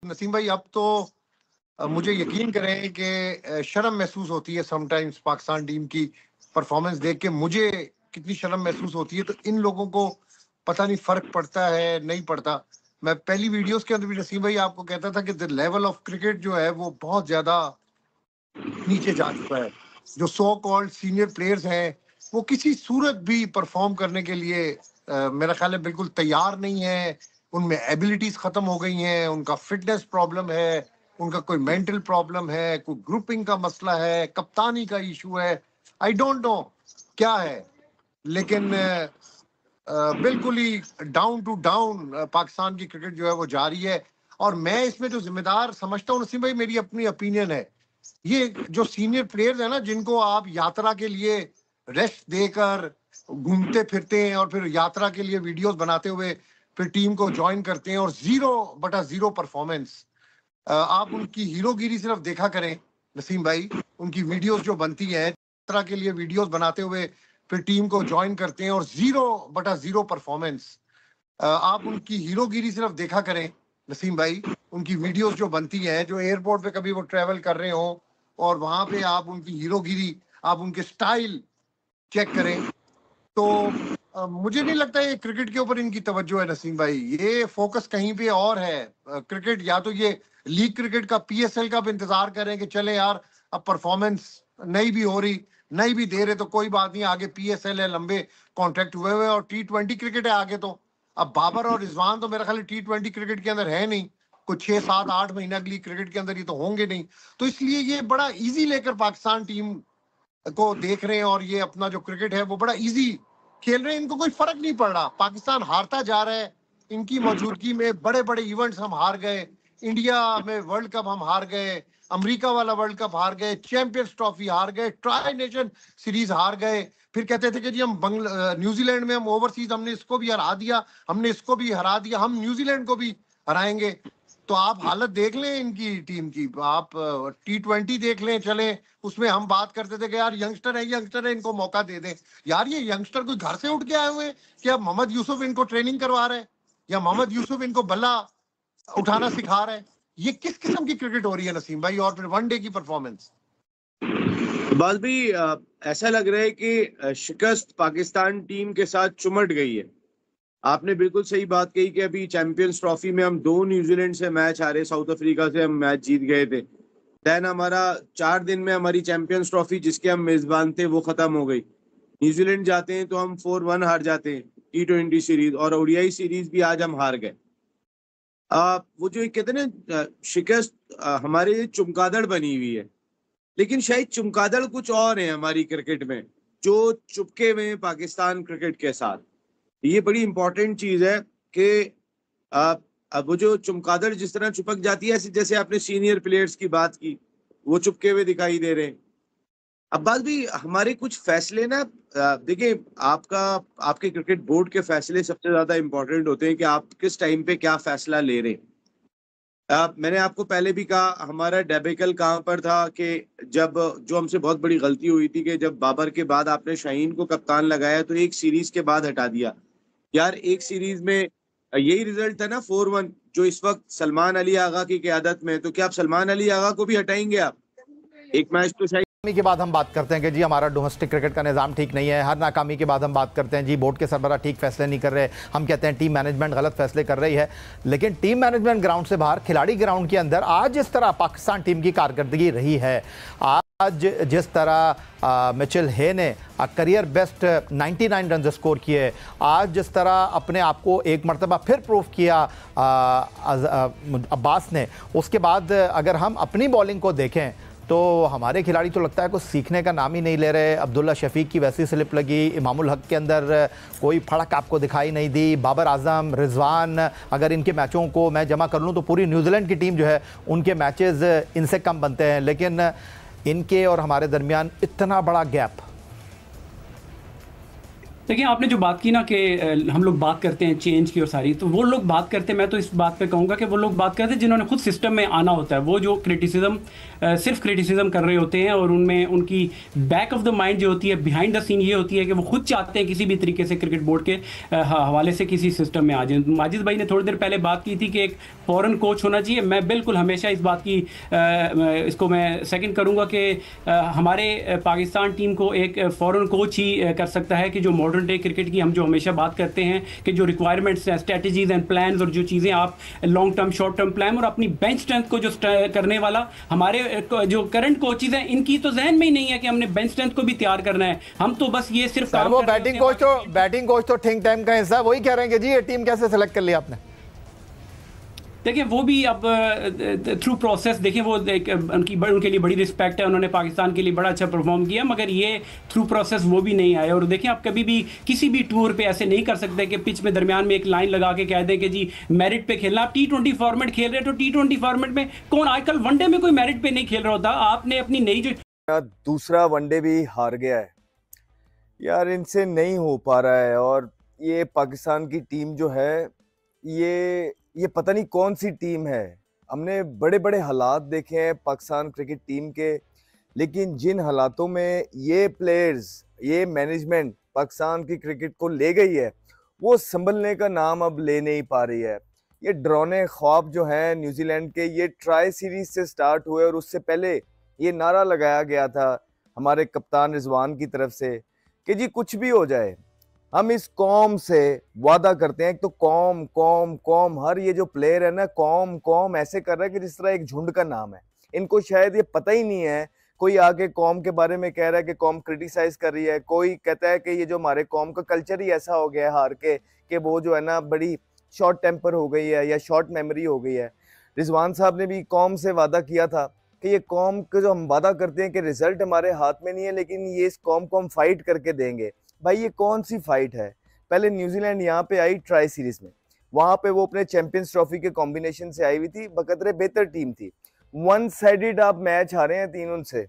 नसीम भाई, अब तो मुझे यकीन करें कि शर्म महसूस होती है समटाइम्स पाकिस्तान टीम की परफॉर्मेंस देख के। मुझे कितनी शर्म महसूस होती है, तो इन लोगों को पता नहीं फर्क पड़ता है नहीं पड़ता। मैं पहली वीडियोस के अंदर भी नसीम भाई आपको कहता था कि द लेवल ऑफ क्रिकेट जो है वो बहुत ज्यादा नीचे जा चुका है। जो सो कॉल्ड सीनियर प्लेयर्स हैं वो किसी सूरत भी परफॉर्म करने के लिए मेरा ख्याल है बिल्कुल तैयार नहीं है। उनमें एबिलिटीज खत्म हो गई हैं, उनका फिटनेस प्रॉब्लम है, उनका कोई मेंटल प्रॉब्लम है, कोई ग्रुपिंग का मसला है, कप्तानी का इशू है। आई डोंट नो क्या है, लेकिन बिल्कुल ही डाउन टू डाउन पाकिस्तान की क्रिकेट जो है वो जारी है। और मैं इसमें जो जिम्मेदार समझता हूँ नसीम भाई, मेरी अपनी ओपिनियन है, ये जो सीनियर प्लेयर्स है ना, जिनको आप यात्रा के लिए रेस्ट देकर घूमते फिरते हैं और फिर यात्रा के लिए वीडियोस बनाते हुए फिर टीम को ज्वाइन करते हैं और 0/0 परफॉर्मेंस। आप उनकी हीरोगिरी सिर्फ देखा करें नसीम भाई, उनकी वीडियोस जो बनती है यात्रा के लिए वीडियोस बनाते हुए फिर टीम को ज्वाइन करते हैं और 0/0 परफॉर्मेंस। आप उनकी हीरोगिरी सिर्फ देखा करें नसीम भाई, उनकी वीडियोस जो बनती हैं, जो एयरपोर्ट पे कभी वो ट्रेवल कर रहे हो और वहां पे आप उनकी हीरोगिरी, आप उनके स्टाइल चेक करें, तो मुझे नहीं लगता ये क्रिकेट के ऊपर इनकी तवज्जो है नसीम भाई। ये फोकस कहीं पे और है। क्रिकेट या तो ये लीग क्रिकेट का, पीएसएल का भी इंतजार करें कि चले यार अब परफॉर्मेंस नहीं भी हो रही, नहीं भी दे रहे तो कोई बात नहीं, आगे पीएसएल है, लंबे कॉन्ट्रैक्ट हुए हुए और T20 क्रिकेट है आगे। तो अब बाबर और रिजवान तो मेरा ख्याल T20 क्रिकेट के अंदर है नहीं, कुछ 6 7 8 महीना के लिए क्रिकेट के अंदर ये तो होंगे नहीं। तो इसलिए ये बड़ा इजी लेकर पाकिस्तान टीम को देख रहे हैं और ये अपना जो क्रिकेट है वो बड़ा इजी खेल रहे हैं। इनको कोई फर्क नहीं पड़ रहा, पाकिस्तान हारता जा रहा है, इनकी मौजूदगी में बड़े बड़े इवेंट्स हम हार गए, इंडिया में वर्ल्ड कप हम हार गए, अमेरिका वाला वर्ल्ड कप हार गए, चैंपियंस ट्रॉफी हार गए, ट्राई नेशन सीरीज हार गए। फिर कहते थे कि जी हम न्यूजीलैंड में हम ओवरसीज हमने इसको भी हरा दिया, हमने इसको भी हरा दिया, हम न्यूजीलैंड को भी हराएंगे। तो आप हालत देख लें इनकी टीम की, आप T20 देख लें, चले उसमें हम बात करते थे कि यार यंगस्टर है इनको मौका दे दें। यार ये यंगस्टर कोई घर से उठ के आए हुए हैं कि अब मोहम्मद यूसुफ इनको ट्रेनिंग करवा रहे हैं या मोहम्मद यूसुफ इनको बल्ला उठाना सिखा रहे हैं? ये किस किस्म की क्रिकेट हो रही है नसीम भाई? और फिर वनडे की परफॉर्मेंस। बाल भी ऐसा लग रहा है कि शिकस्त पाकिस्तान टीम के साथ चुमट गई है। आपने बिल्कुल सही बात कही कि अभी चैंपियंस ट्रॉफी में हम 2 न्यूजीलैंड से मैच हारे, साउथ अफ्रीका से हम मैच जीत गए थे। देन हमारा 4 दिन में हमारी चैंपियंस ट्रॉफी जिसके हम मेजबान थे वो खत्म हो गई। न्यूजीलैंड जाते हैं तो हम 4-1 हार जाते हैं T20 सीरीज, और ओडीआई सीरीज भी आज हम हार गए। वो जो कहते हैं ना शिकस्त हमारे चमगादड़ बनी हुई है, लेकिन शायद चमगादड़ कुछ और है हमारी क्रिकेट में जो चुपके हुए हैं पाकिस्तान क्रिकेट के साथ। ये बड़ी इंपॉर्टेंट चीज है कि अब वो जो चमगादड़ जिस तरह चुपक जाती है, जैसे आपने सीनियर प्लेयर्स की बात की, वो चुपके हुए दिखाई दे रहे हैं। अब बात भी हमारे कुछ फैसले ना, देखिए आपके क्रिकेट बोर्ड के फैसले सबसे ज्यादा इंपॉर्टेंट होते हैं कि आप किस टाइम पे क्या फैसला ले रहे हैं। मैंने आपको पहले भी कहा हमारा डेबिकल कहाँ पर था कि जब जो हमसे बहुत बड़ी गलती हुई थी कि जब बाबर के बाद आपने शाहीन को कप्तान लगाया तो एक सीरीज के बाद हटा दिया। यार एक सीरीज में यही रिजल्ट था ना 4-1, जो इस वक्त सलमान अली आगा की क़यादत में। तो क्या आप सलमान अली आगा को भी हटाएंगे? आप एक मैच तो शायद के बाद हम बात करते हैं कि जी हमारा डोमेस्टिक क्रिकेट का निज़ाम ठीक नहीं है। हर नाकामी के बाद हम बात करते हैं जी बोर्ड के सरबराह ठीक फैसले नहीं कर रहे, हम कहते हैं टीम मैनेजमेंट गलत फैसले कर रही है। लेकिन टीम मैनेजमेंट ग्राउंड से बाहर, खिलाड़ी ग्राउंड के अंदर आज जिस तरह पाकिस्तान टीम की कारकर्दगी रही है, आज जिस तरह मिचेल हे ने करियर बेस्ट 99 रन स्कोर किए, आज जिस तरह अपने आप को एक मरतबा फिर प्रूव किया अब्बास ने, उसके बाद अगर हम अपनी बॉलिंग को देखें तो हमारे खिलाड़ी तो लगता है कुछ सीखने का नाम ही नहीं ले रहे। अब्दुल्ला शफीक की वैसी स्लिप लगी, इमामुल हक के अंदर कोई फड़क आपको दिखाई नहीं दी, बाबर आजम, रिजवान, अगर इनके मैचों को मैं जमा कर लूँ तो पूरी न्यूजीलैंड की टीम जो है उनके मैचेस इनसे कम बनते हैं। लेकिन इनके और हमारे दरमियान इतना बड़ा गैप। देखिए, आपने जो बात की ना कि हम लोग बात करते हैं चेंज की और सारी, तो वो लोग बात करते हैं, मैं तो इस बात पे कहूँगा कि वो लोग बात करते हैं जिन्होंने खुद सिस्टम में आना होता है। वो जो क्रिटिसिज्म सिर्फ क्रिटिसिज्म कर रहे होते हैं और उनमें उनकी बैक ऑफ द माइंड जो होती है, बिहाइंड द सीन ये होती है कि वो खुद चाहते हैं किसी भी तरीके से क्रिकेट बोर्ड के हवाले से किसी सिस्टम में आ जाए। माजिद भाई ने थोड़ी देर पहले बात की थी कि एक फॉरेन कोच होना चाहिए। मैं बिल्कुल हमेशा इस बात की इसको मैं सेकंड करूंगा कि हमारे पाकिस्तान टीम को एक फॉरेन कोच ही कर सकता है कि जो मॉडर्न डे क्रिकेट की हम जो हमेशा बात करते हैं कि जो रिक्वायरमेंट्स हैं, स्ट्रेटजीज एंड प्लान्स और जो चीज़ें आप long term short term plan और अपनी बेंच स्ट्रेंथ को जो करने वाला हमारे जो करंट कोचेज हैं इनकी तो जहन में ही नहीं है कि हमने बेंच स्ट्रेंथ को भी तैयार करना है। हम तो बस ये सिर्फ सर, वो बैटिंग कोच तो थिंक टैंक का हिस्सा, वही कह रहे हैं कि जी ये टीम कैसे सेलेक्ट कर लिया आपने। देखिए, वो भी अब थ्रू प्रोसेस देखें, वो उनके लिए बड़ी रिस्पेक्ट है, उन्होंने पाकिस्तान के लिए बड़ा अच्छा परफॉर्म किया, मगर ये थ्रू प्रोसेस वो भी नहीं आए। और देखें, आप कभी भी किसी भी टूर पे ऐसे नहीं कर सकते कि पिच में दरमियान में एक लाइन लगा के कह दें कि जी मेरिट पे खेलना। आप T20 फॉर्मेट खेल रहे हैं तो T20 फॉर्मेट में कौन आजकल वनडे में कोई मेरिट पे नहीं खेल रहा होता। आपने अपनी नई जो दूसरा वनडे भी हार गया है यार, इनसे नहीं हो पा रहा है। और ये पाकिस्तान की टीम जो है ये पता नहीं कौन सी टीम है। हमने बड़े बड़े हालात देखे हैं पाकिस्तान क्रिकेट टीम के, लेकिन जिन हालातों में ये प्लेयर्स, ये मैनेजमेंट पाकिस्तान की क्रिकेट को ले गई है, वो संभलने का नाम अब ले नहीं पा रही है। ये डरावने ख्वाब जो हैं न्यूजीलैंड के, ये ट्राई सीरीज से स्टार्ट हुए और उससे पहले ये नारा लगाया गया था हमारे कप्तान रिजवान की तरफ से कि जी कुछ भी हो जाए हम इस कौम से वादा करते हैं। तो कौम कौम कौम, हर ये जो प्लेयर है ना, कौम कौम ऐसे कर रहा है कि जिस तरह एक झुंड का नाम है। इनको शायद ये पता ही नहीं है। कोई आके कौम के बारे में कह रहा है कि कौम क्रिटिसाइज कर रही है, कोई कहता है कि ये जो हमारे कौम का कल्चर ही ऐसा हो गया है हार के कि वो जो है ना बड़ी शॉर्ट टेम्पर हो गई है या शॉर्ट मेमोरी हो गई है। रिजवान साहब ने भी कौम से वादा किया था कि ये कौम के जो हम वादा करते हैं कि रिजल्ट हमारे हाथ में नहीं है, लेकिन ये इस कौम को हम फाइट करके देंगे। भाई ये कौन सी फाइट है। पहले न्यूजीलैंड यहाँ पे आई ट्राई सीरीज में, वहां पे वो अपने चैंपियंस ट्रॉफी के कॉम्बिनेशन से आई हुई थी, बकदरे बेहतर टीम थी। वन साइडेड आप मैच हारे हैं 3 उनसे,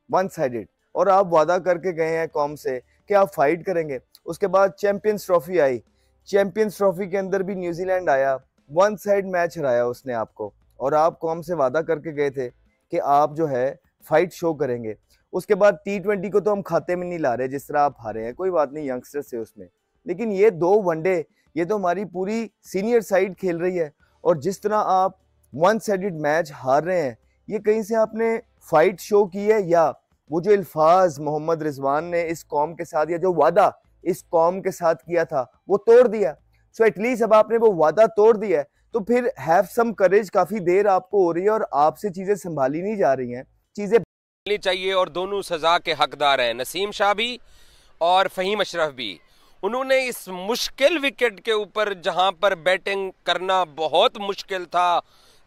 वन साइडेड, और आप वादा करके गए हैं कौम से कि आप फाइट करेंगे। उसके बाद champions trophy I, champions trophy के अंदर भी न्यूजीलैंड आया, वन साइड मैच हराया उसने आपको, और आप कौम से वादा करके गए थे कि आप जो है फाइट शो करेंगे। उसके बाद T20 को तो हम खाते में नहीं ला रहे, जिस तरह आप हारे हैं, कोई बात नहीं, यंगस्टर से उसमें, लेकिन ये 2 वनडे, ये तो हमारी पूरी सीनियर साइड खेल रही है, और जिस तरह आप वन साइडेड मैच हार रहे हैं, ये कहीं से आपने फाइट शो की है या वो जो अल्फाज मोहम्मद रिजवान ने इस कौम के साथ या जो वादा इस कौम के साथ किया था वो तोड़ दिया। सो एटलीस्ट अब आपने वो वादा तोड़ दिया है तो फिर हैव सम करेज। काफी देर आपको हो रही है और आपसे चीजें संभाली नहीं जा रही हैं, चीजें चाहिए, और दोनों सजा के हकदार हैं, नसीम शाह भी और फहीम अशरफ भी। उन्होंने इस मुश्किल विकेट के ऊपर, जहां पर बैटिंग करना बहुत मुश्किल था,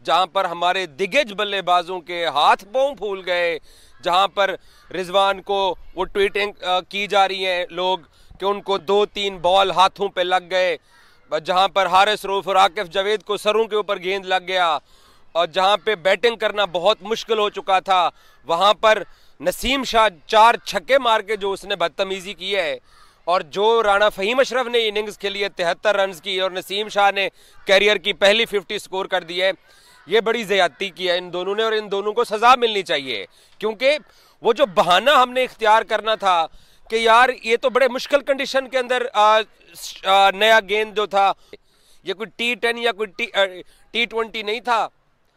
जहां पर हमारे दिग्गज बल्लेबाजों के हाथ पांव फूल गए, जहां पर रिजवान को वो ट्वीटिंग की जा रही है लोग कि उनको 2-3 बॉल हाथों पे लग गए, जहां पर हारिस रऊफ और आकिफ जावेद को सरों के ऊपर गेंद लग गया, और जहां पे बैटिंग करना बहुत मुश्किल हो चुका था, वहां पर नसीम शाह 4 छक्के मार के जो उसने बदतमीजी की है, और जो राणा फहीम अशरफ ने इनिंग्स के लिए 73 रन की और नसीम शाह ने कैरियर की पहली 50 स्कोर कर दी है, ये बड़ी ज़्यादती की है इन दोनों ने, और इन दोनों को सज़ा मिलनी चाहिए। क्योंकि वो जो बहाना हमने इख्तियार करना था कि यार ये तो बड़े मुश्किल कंडीशन के अंदर नया गेंद जो था, ये कोई T10 या कोई T20 नहीं था।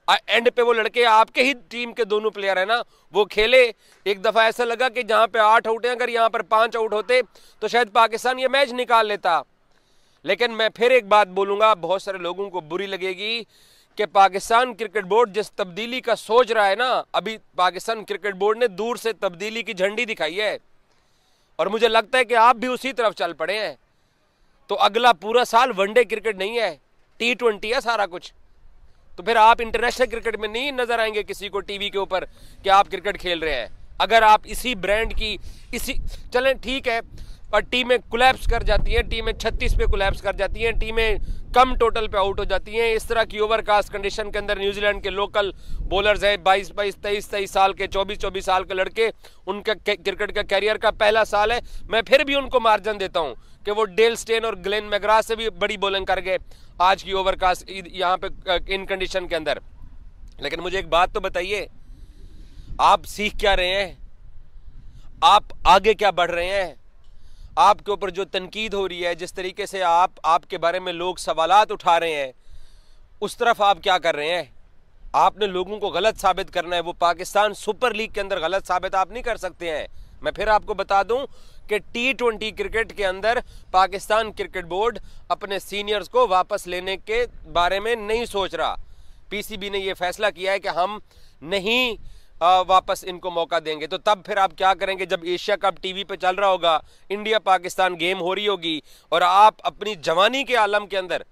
एंड पे वो लड़के आपके ही टीम के दोनों प्लेयर है ना, वो खेले। एक दफा ऐसा लगा कि जहां पे 8 आउट हैं, अगर यहां पर 5 आउट होते तो शायद पाकिस्तान ये मैच निकाल लेता। लेकिन मैं फिर एक बात बोलूंगा, बहुत सारे लोगों को बुरी लगेगी कि पाकिस्तान क्रिकेट बोर्ड जिस तब्दीली का सोच रहा है ना, अभी पाकिस्तान क्रिकेट बोर्ड ने दूर से तब्दीली की झंडी दिखाई है, और मुझे लगता है कि आप भी उसी तरफ चल पड़े हैं। तो अगला पूरा साल वनडे क्रिकेट नहीं है, T20 है सारा कुछ। तो फिर आप इंटरनेशनल क्रिकेट में नहीं नजर आएंगे किसी को टीवी के ऊपर कि आप क्रिकेट खेल रहे हैं। अगर आप इसी ब्रांड की चलें ठीक है, और टीमें कोलैप्स कर जाती हैं, टीमें 36 पे कोलैप्स कर जाती हैं, टीमें कम टोटल पे आउट हो जाती हैं, इस तरह की ओवरकास्ट कंडीशन के अंदर न्यूजीलैंड के लोकल बॉलर्स हैं, 22-22, 23-23 साल के, 24-24 साल के लड़के, उनका क्रिकेट का कैरियर का पहला साल है। मैं फिर भी उनको मार्जिन देता हूं कि वो डेल स्टेन और ग्लेन मैग्रा से भी बड़ी बॉलिंग कर गए आज की ओवरकास्ट यहाँ पे इन कंडीशन के अंदर। लेकिन मुझे एक बात तो बताइए, आप सीख क्या रहे हैं? आप आगे क्या बढ़ रहे हैं? आपके ऊपर जो तनकीद हो रही है, जिस तरीके से आपके बारे में लोग सवालात उठा रहे हैं, उस तरफ आप क्या कर रहे हैं? आपने लोगों को गलत साबित करना है। वो पाकिस्तान सुपर लीग के अंदर गलत साबित आप नहीं कर सकते हैं। मैं फिर आपको बता दूं कि T20 क्रिकेट के अंदर पाकिस्तान क्रिकेट बोर्ड अपने सीनियर्स को वापस लेने के बारे में नहीं सोच रहा। पीसीबी ने यह फैसला किया है कि हम नहीं वापस इनको मौका देंगे। तो तब फिर आप क्या करेंगे जब एशिया कप टीवी पे चल रहा होगा, इंडिया पाकिस्तान गेम हो रही होगी और आप अपनी जवानी के आलम के अंदर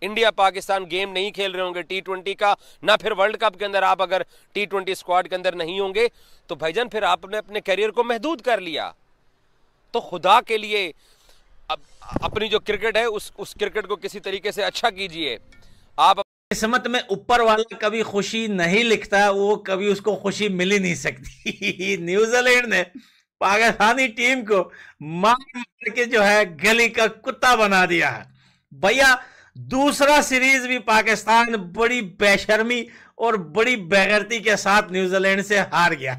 इंडिया पाकिस्तान गेम नहीं खेल रहे होंगे T20 का, ना फिर वर्ल्ड कप के अंदर आप अगर T20 स्क्वाड के अंदर नहीं होंगे, तो भाईजान फिर आपने अपने करियर को महदूद कर लिया। तो खुदा के लिए अपनी जो क्रिकेट है उस क्रिकेट को किसी तरीके से अच्छा कीजिए। आप किस्मत में ऊपर वाला कभी खुशी नहीं लिखता, वो कभी उसको खुशी मिल ही नहीं सकती। न्यूजीलैंड ने पाकिस्तानी टीम को मार मार के जो है गली का कुत्ता बना दिया है भैया। दूसरा सीरीज भी पाकिस्तान बड़ी बेशर्मी और बड़ी बेगैरती के साथ न्यूजीलैंड से हार गया।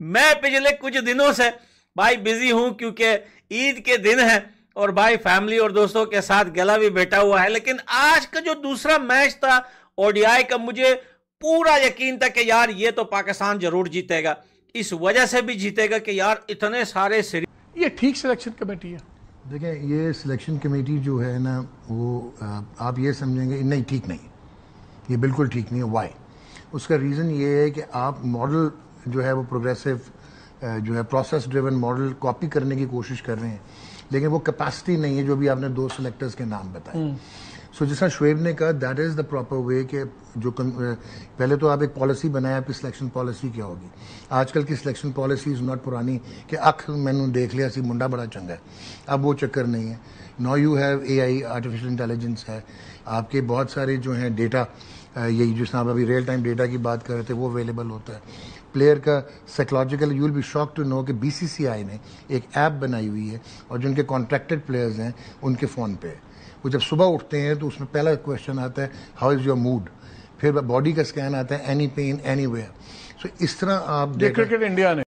मैं पिछले कुछ दिनों से भाई बिजी हूं क्योंकि ईद के दिन है और भाई फैमिली और दोस्तों के साथ गला भी बैठा हुआ है। लेकिन आज का जो दूसरा मैच था ओडीआई का, मुझे पूरा यकीन था कि यार ये तो पाकिस्तान जरूर जीतेगा। इस वजह से भी जीतेगा कि यार इतने सारे सीरीज। ये ठीक सिलेक्शन कमेटी है। देखिए, ये सिलेक्शन कमेटी जो है ना, वो आप ये समझेंगे नहीं, ठीक नहीं, ये बिल्कुल ठीक नहीं है। वाई? उसका रीज़न ये है कि आप मॉडल जो है वो प्रोग्रेसिव जो है प्रोसेस ड्रिवन मॉडल कॉपी करने की कोशिश कर रहे हैं, लेकिन वो कैपेसिटी नहीं है जो भी आपने 2 सेलेक्टर्स के नाम बताए। सो जैसा शुएब ने कहा, that is the proper way कि जो पहले तो आप एक पॉलिसी बनाए, आपकी सिलेक्शन पॉलिसी क्या होगी। आजकल की सिलेक्शन पॉलिसी इज़ नॉट पुरानी कि अख मैंने देख लिया सी मुंडा बड़ा चंगा है, अब वो चक्कर नहीं है। Now you have AI, artificial intelligence है, आपके बहुत सारे जो हैं डेटा, यही जिस आप अभी रियल टाइम डेटा की बात कर रहे थे, वो अवेलेबल होता है। प्लेयर का psychological, you will be shock to know कि BCCI ने एक ऐप बनाई हुई है और जिनके कॉन्ट्रैक्टेड प्लेयर्स हैं उनके फ़ोन पे वो जब सुबह उठते हैं तो उसमें पहला क्वेश्चन आता है हाउ इज़ योर मूड, फिर बॉडी का स्कैन आता है एनी पेन एनीवेयर। सो इस तरह आप क्रिकेट इंडिया ने